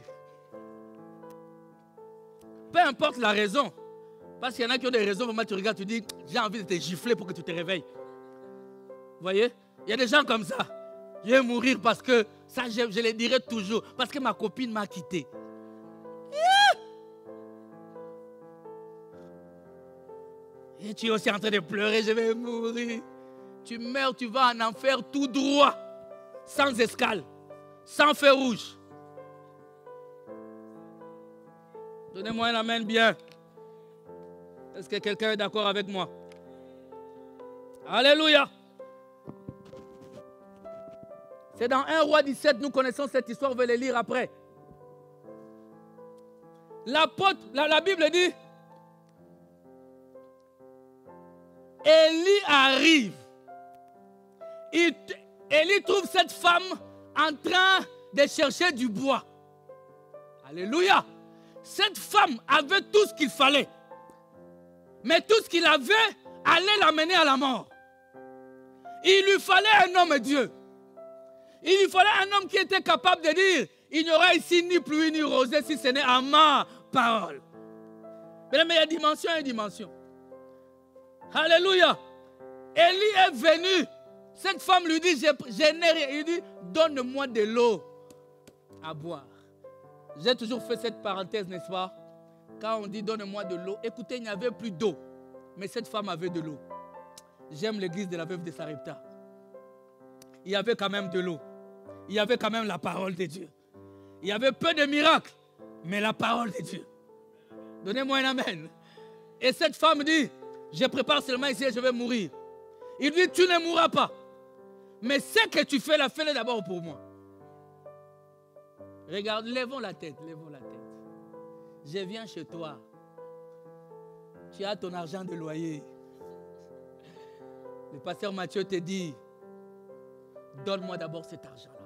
Speaker 1: Peu importe la raison. Parce qu'il y en a qui ont des raisons, vraiment tu regardes, tu dis, j'ai envie de te gifler pour que tu te réveilles. Vous voyez? Il y a des gens comme ça. Je vais mourir parce que, ça je le dirai toujours, parce que ma copine m'a quitté. Et tu es aussi en train de pleurer, je vais mourir. Tu meurs, tu vas en enfer tout droit, sans escale, sans feu rouge. Donnez-moi un amen bien. Est-ce que quelqu'un est d'accord avec moi? Alléluia. C'est dans 1 Roi 17, nous connaissons cette histoire, on va le lire après. La Bible dit, Élie arrive. Élie trouve cette femme en train de chercher du bois. Alléluia. Cette femme avait tout ce qu'il fallait. Mais tout ce qu'il avait allait l'amener à la mort. Il lui fallait un homme Dieu. Il lui fallait un homme qui était capable de dire, il n'y aura ici ni pluie ni rosée si ce n'est à ma parole. Mais il y a dimension et dimension. Alléluia. Élie est venu. Cette femme lui dit, je n'ai rien. Il dit, donne-moi de l'eau à boire. J'ai toujours fait cette parenthèse, n'est-ce pas? Quand on dit donne-moi de l'eau, écoutez, il n'y avait plus d'eau. Mais cette femme avait de l'eau. J'aime l'église de la veuve de Sarepta. Il y avait quand même de l'eau. Il y avait quand même la parole de Dieu. Il y avait peu de miracles, mais la parole de Dieu. Donnez-moi un amen. Et cette femme dit, je prépare seulement ici et je vais mourir. Il dit, tu ne mourras pas. Mais ce que tu fais là, fais-le d'abord pour moi. Regarde, levons la tête, levons la tête. Je viens chez toi. Tu as ton argent de loyer. Le pasteur Mathieu te dit, donne-moi d'abord cet argent-là.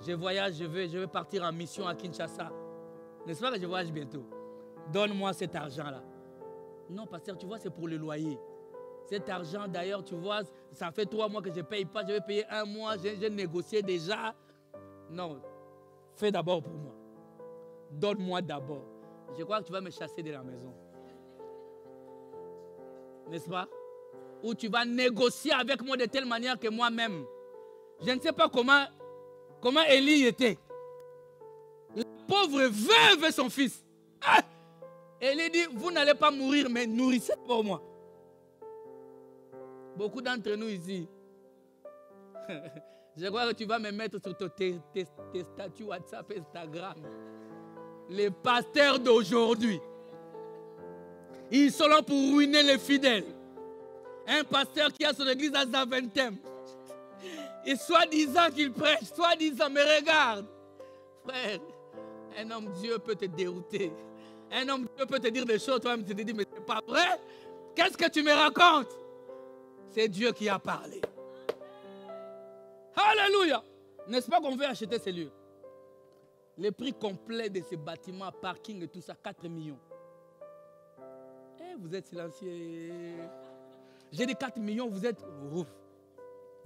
Speaker 1: Je voyage, je vais partir en mission à Kinshasa. N'est-ce pas que je voyage bientôt? Donne-moi cet argent-là. Non, pasteur, tu vois, c'est pour le loyer. Cet argent, d'ailleurs, tu vois, ça fait 3 mois que je ne paye pas. Je vais payer 1 mois, j'ai négocié déjà. Non, fais d'abord pour moi. Donne-moi d'abord. Je crois que tu vas me chasser de la maison. N'est-ce pas? Ou tu vas négocier avec moi de telle manière que moi-même. Je ne sais pas comment Élie était. La pauvre veuve et son fils. Ah, Et il dit, vous n'allez pas mourir, mais nourrissez pour moi. Beaucoup d'entre nous ici, je crois que tu vas me mettre sur tes statuts WhatsApp, Instagram. Les pasteurs d'aujourd'hui, ils sont là pour ruiner les fidèles. Un pasteur qui a son église à Zaventem, et soi-disant qu'il prêche, soi-disant, mais regarde, frère, un homme Dieu peut te dérouter. Un homme Dieu peut te dire des choses, toi-même tu te dis, mais c'est pas vrai. Qu'est-ce que tu me racontes? C'est Dieu qui a parlé. Alléluia. N'est-ce pas qu'on veut acheter ces lieux? Le prix complet de ces bâtiments, parking et tout ça, 4 millions. Eh, vous êtes silencieux. J'ai dit 4 millions, vous êtes... Vous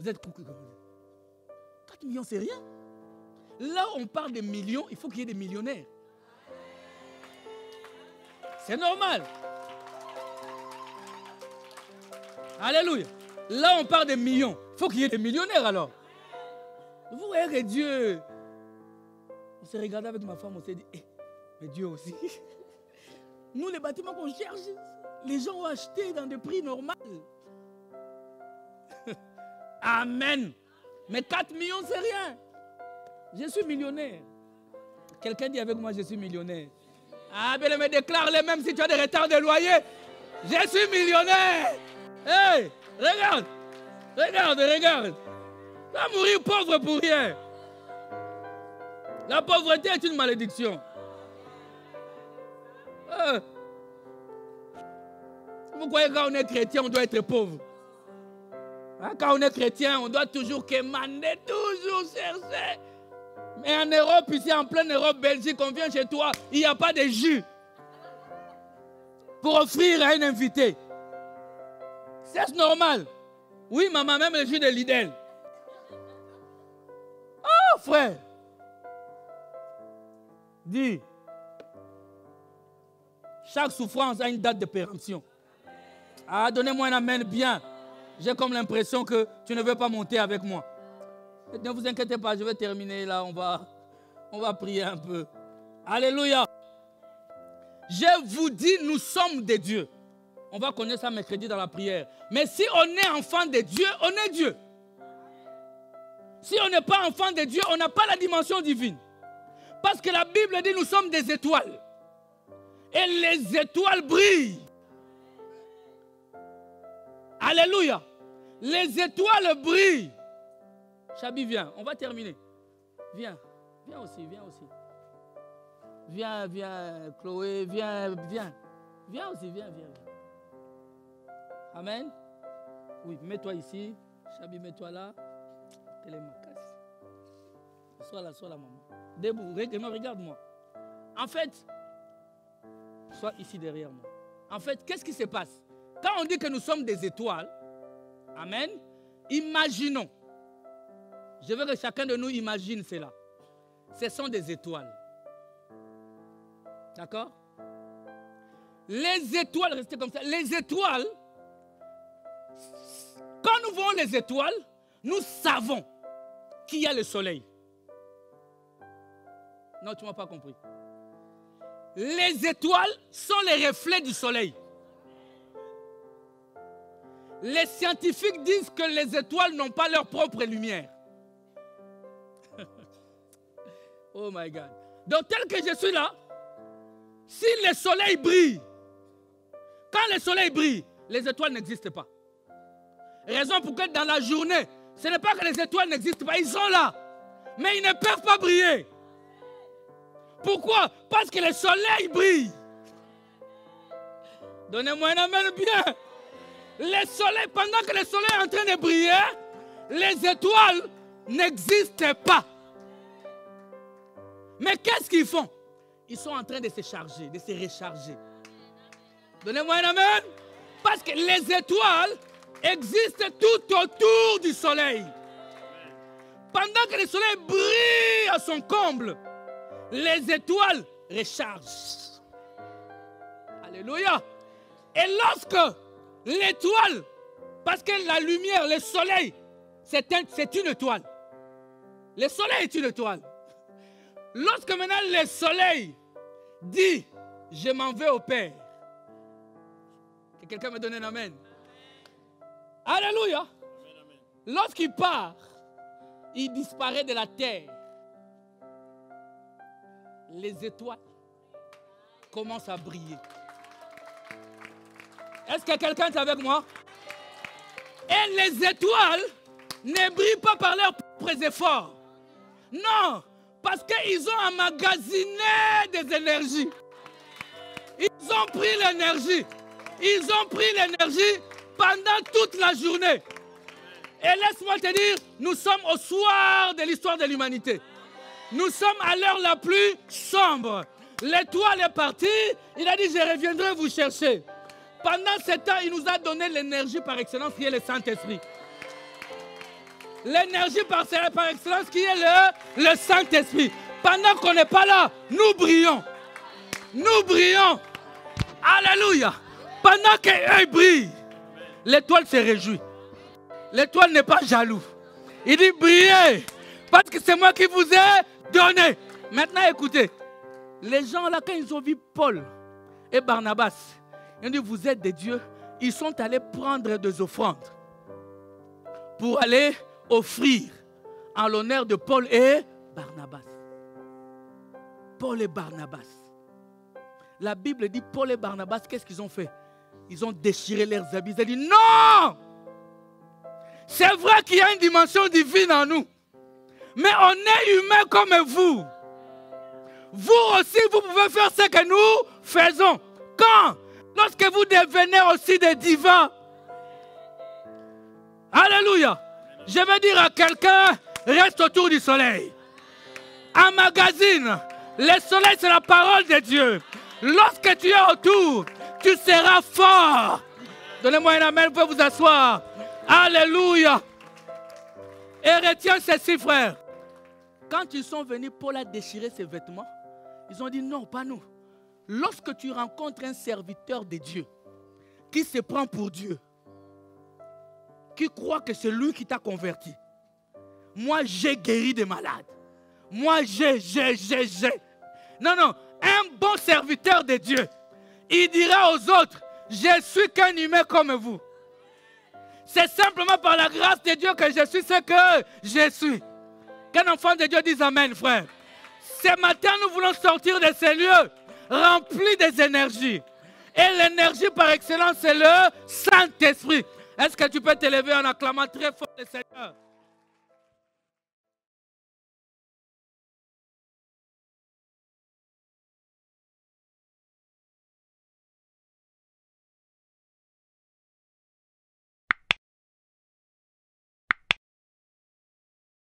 Speaker 1: êtes... 4 millions, c'est rien. Là, on parle de millions, il faut qu'il y ait des millionnaires. C'est normal. Alléluia. Là, on parle de millions. Il faut qu'il y ait des millionnaires alors. Vous voyez que Dieu... On s'est regardé avec ma femme, on s'est dit, mais Dieu aussi. Nous, les bâtiments qu'on cherche, les gens ont acheté dans des prix normaux. Amen. Mais 4 millions, c'est rien. Je suis millionnaire. Quelqu'un dit avec moi, je suis millionnaire. Ah, bien, mais déclare-le même si tu as des retards de loyer. Je suis millionnaire. Hey, regarde. Regarde, regarde. Tu vas mourir pauvre pour rien. La pauvreté est une malédiction. Vous croyez que quand on est chrétien, on doit être pauvre? Hein, quand on est chrétien, on doit toujours quémander, toujours chercher. Mais en Europe, ici, en pleine Europe, Belgique, on vient chez toi, il n'y a pas de jus pour offrir à un invité. C'est normal. Oui, maman, même le jus de Lidl. Oh, frère. Dis, chaque souffrance a une date de péremption. Ah, donnez-moi un amen bien. J'ai comme l'impression que tu ne veux pas monter avec moi. Ne vous inquiétez pas, je vais terminer là, on va prier un peu. Alléluia. Je vous dis, nous sommes des dieux. On va connaître ça mercredi dans la prière. Mais si on est enfant de Dieu, on est Dieu. Si on n'est pas enfant de Dieu, on n'a pas la dimension divine. Parce que la Bible dit nous sommes des étoiles. Et les étoiles brillent. Alléluia. Les étoiles brillent. Chabi, viens, on va terminer. Viens, viens aussi, viens aussi. Viens, viens, Chloé, viens, viens. Viens aussi, viens, viens. Amen. Oui, mets-toi ici. Chabi, mets-toi là. Télémacasse. Sois là, maman. Debout, non, regarde-moi. En fait, sois ici derrière moi. En fait, qu'est-ce qui se passe? Quand on dit que nous sommes des étoiles, amen, imaginons. Je veux que chacun de nous imagine cela. Ce sont des étoiles. D'accord? Les étoiles, restez comme ça. Les étoiles, quand nous voyons les étoiles, nous savons qu'il y a le soleil. Non, tu ne m'as pas compris. Les étoiles sont les reflets du soleil. Les scientifiques disent que les étoiles n'ont pas leur propre lumière. Oh my God. Donc tel que je suis là, si le soleil brille, quand le soleil brille, les étoiles n'existent pas. Raison pour que dans la journée, ce n'est pas que les étoiles n'existent pas, ils sont là. Mais ils ne peuvent pas briller. Pourquoi? Parce que le soleil brille. Donnez-moi un amen bien. Le soleil, pendant que le soleil est en train de briller, les étoiles n'existent pas. Mais qu'est-ce qu'ils font? Ils sont en train de se charger, de se recharger. Donnez-moi un amen. Parce que les étoiles existent tout autour du soleil. Pendant que le soleil brille à son comble, les étoiles rechargent. Alléluia. Et lorsque l'étoile, parce que la lumière, le soleil, c'est une étoile. Le soleil est une étoile. Lorsque maintenant le soleil dit, Je m'en vais au Père. Que quelqu'un me donne un amen. Alléluia. Lorsqu'il part, il disparaît de la terre. Les étoiles commencent à briller. Est-ce que quelqu'un est avec moi? Et les étoiles ne brillent pas par leurs propres efforts. Non, parce qu'ils ont emmagasiné des énergies. Ils ont pris l'énergie. Ils ont pris l'énergie pendant toute la journée. Et laisse-moi te dire, nous sommes au soir de l'histoire de l'humanité. Nous sommes à l'heure la plus sombre. L'étoile est partie. Il a dit, je reviendrai vous chercher. Pendant ce temps, il nous a donné l'énergie par excellence qui est le Saint-Esprit. L'énergie par excellence qui est le Saint-Esprit. Pendant qu'on n'est pas là, nous brillons. Nous brillons. Alléluia. Pendant qu'eux brillent, l'étoile se réjouit. L'étoile n'est pas jaloux. Il dit brillez. Parce que c'est moi qui vous ai donné. Maintenant écoutez. Les gens là, quand ils ont vu Paul et Barnabas, ils ont dit vous êtes des dieux. Ils sont allés prendre des offrandes pour aller offrir en l'honneur de Paul et Barnabas. Paul et Barnabas. La Bible dit Paul et Barnabas, qu'est-ce qu'ils ont fait? Ils ont déchiré leurs habits. Ils ont dit non! C'est vrai qu'il y a une dimension divine en nous. Mais on est humain comme vous. Vous aussi, vous pouvez faire ce que nous faisons. Quand? Lorsque vous devenez aussi des divins. Alléluia. Je vais dire à quelqu'un, reste autour du soleil. Emmagasine. Le soleil, c'est la parole de Dieu. Lorsque tu es autour, tu seras fort. Donnez-moi un amen, vous pouvez vous asseoir. Alléluia. Et retiens ceci, frère. Quand ils sont venus, Paul a déchiré ses vêtements. Ils ont dit non, pas nous. Lorsque tu rencontres un serviteur de Dieu qui se prend pour Dieu, qui croit que c'est lui qui t'a converti. Moi, j'ai guéri des malades. Moi, j'ai. Non, un bon serviteur de Dieu, il dira aux autres, je suis qu'un humain comme vous. C'est simplement par la grâce de Dieu que je suis ce que je suis. Qu'un enfant de Dieu dise amen, frère. Ce matin, nous voulons sortir de ces lieux remplis des énergies. Et l'énergie par excellence, c'est le Saint-Esprit. Est-ce que tu peux t'élever en acclamant très fort le Seigneur?